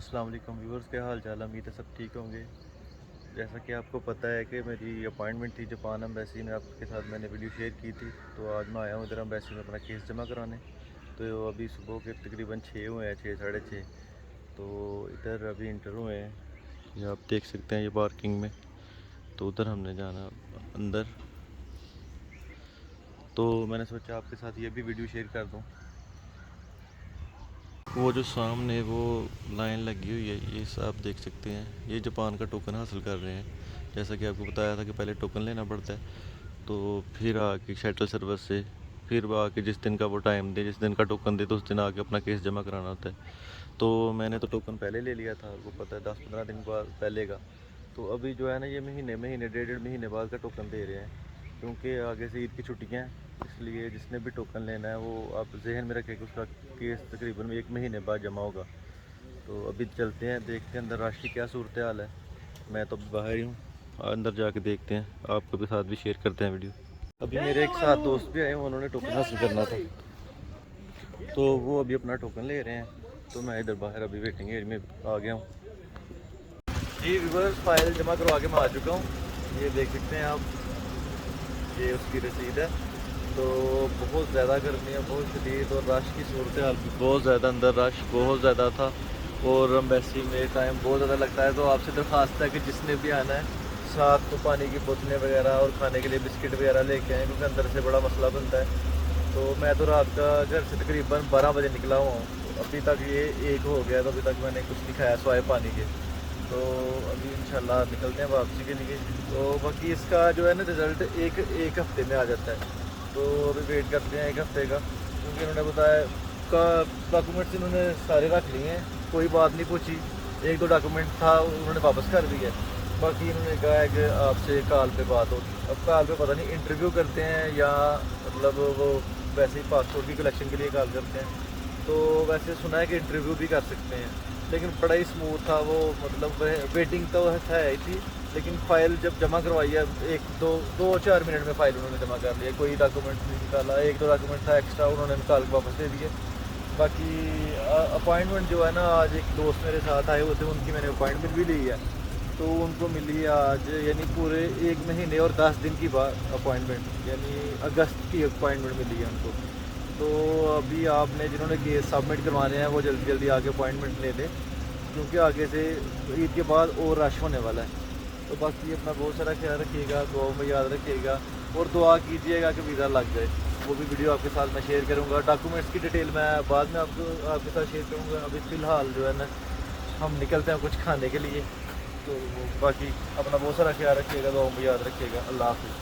अस्सलाम वालेकुम व्यूअर्स, क्या हाल चाल। उम्मीद है सब ठीक होंगे। जैसा कि आपको पता है कि मेरी अपॉइंटमेंट थी जापान एम्बेसी में, आपके साथ मैंने वीडियो शेयर की थी। तो आज मैं आया हूँ इधर एम्बेसी में अपना केस जमा कराने। तो अभी सुबह के तकरीबन 6 हुए हैं, 6 साढ़े 6। तो इधर अभी इंटर हुए हैं, ये आप देख सकते हैं ये पार्किंग में। तो उधर हमने जाना अंदर। तो मैंने सोचा आपके साथ ये भी वीडियो शेयर कर दूँ। वो जो सामने वो लाइन लगी हुई है, ये आप देख सकते हैं, ये जापान का टोकन हासिल कर रहे हैं। जैसा कि आपको बताया था कि पहले टोकन लेना पड़ता है, तो फिर आके शटल सर्विस से, फिर वो आके जिस दिन का वो टाइम दे, जिस दिन का टोकन दे, तो उस दिन आके अपना केस जमा कराना होता है। तो मैंने तो टोकन पहले ले लिया था, आपको पता है 10-15 दिन बाद पहले का। तो अभी जो है ना, ये महीने महीने 1.5 महीने बाद का टोकन दे रहे हैं, क्योंकि आगे से ईद की छुट्टियाँ हैं। इसलिए जिसने भी टोकन लेना है वो आप जहन में रखें कि उसका केस तकरीबन 1 महीने बाद जमा होगा। तो अभी चलते हैं, देखते हैं अंदर रश की क्या सूरत हाल है। मैं तो बाहर ही हूँ, अंदर जाके देखते हैं, आपके भी साथ भी शेयर करते हैं वीडियो। अभी मेरे एक साथ दोस्त भी आए हैं, उन्होंने टोकन हासिल करना था, तो वो अभी अपना टोकन ले रहे हैं। तो मैं इधर बाहर अभी वेटिंग एरिया में आ गया हूँ। जी रिवर्स फाइल जमा करवा के मैं आ चुका हूँ, ये देख सकते हैं आप, ये उसकी रसीद है। तो बहुत ज़्यादा गर्मी है, बहुत शदीद, और रश की सूरत हाल भी बहुत ज़्यादा, अंदर रश बहुत ज़्यादा था। और एम्बेसी में टाइम बहुत ज़्यादा लगता है। तो आपसे दरख्वास्त है कि जिसने भी आना है साथ तो पानी की बोतलें वगैरह और खाने के लिए बिस्किट वगैरह लेके आएँ, क्योंकि अंदर से बड़ा मसला बनता है। तो मैं तो रात का घर से तकरीबन 12 बजे निकला हुआ हूँ, तो अभी तक ये 1 हो गया, तो अभी तक मैंने कुछ नहीं खाया सिवाय पानी के। तो अभी इंशाल्लाह निकलते हैं वापसी के लिए। तो बाकी इसका जो है ना रिज़ल्ट एक हफ़्ते में आ जाता है। तो अभी वेट करते हैं 1 हफ़्ते का, क्योंकि इन्होंने बताया का डॉक्यूमेंट्स इन्होंने सारे रख लिए हैं, कोई बात नहीं पूछी। 1-2 डॉक्यूमेंट था उन्होंने वापस कर दिया, बाकी इन्होंने कहा है कि आपसे कॉल पे बात होगी। अब कॉल पे पता नहीं इंटरव्यू करते हैं या मतलब वो वैसे ही पासपोर्ट की कलेक्शन के लिए कॉल करते हैं। तो वैसे सुना है कि इंटरव्यू भी कर सकते हैं, लेकिन बड़ा ही स्मूथ था वो, मतलब वेटिंग तो है ही थी, लेकिन फ़ाइल जब जमा करवाई है 1-2-4 मिनट में फ़ाइल उन्होंने जमा कर लिया, कोई डॉक्यूमेंट नहीं निकाला। 1-2 डॉक्यूमेंट था एक्स्ट्रा, उन्होंने निकाल के वापस दे दिए। बाकी अपॉइंटमेंट जो है ना, आज एक दोस्त मेरे साथ आए हुए थे, उनकी मैंने अपॉइंटमेंट भी ली है। तो उनको मिली है आज, यानी पूरे 1 महीने और 10 दिन की बाद अपॉइंटमेंट, यानी अगस्त की अपॉइंटमेंट मिली है उनको। तो अभी आपने जिन्होंने केस सबमिट करवाने हैं वो जल्दी जल्दी आके अपॉइंटमेंट ले लें, क्योंकि आगे से ईद के बाद और रश होने वाला है। तो बाकी अपना बहुत सारा ख्याल रखिएगा, दुआ में याद रखिएगा, और दुआ कीजिएगा कि वीज़ा लग जाए। वो भी वीडियो आपके साथ मैं शेयर करूँगा। डॉक्यूमेंट्स की डिटेल मैं बाद में आपके साथ शेयर करूँगा। अभी फ़िलहाल जो है ना, हम निकलते हैं कुछ खाने के लिए। तो बाकी अपना बहुत सारा ख्याल रखिएगा, दुआ में याद रखिएगा। अल्लाह हाफ़िज़।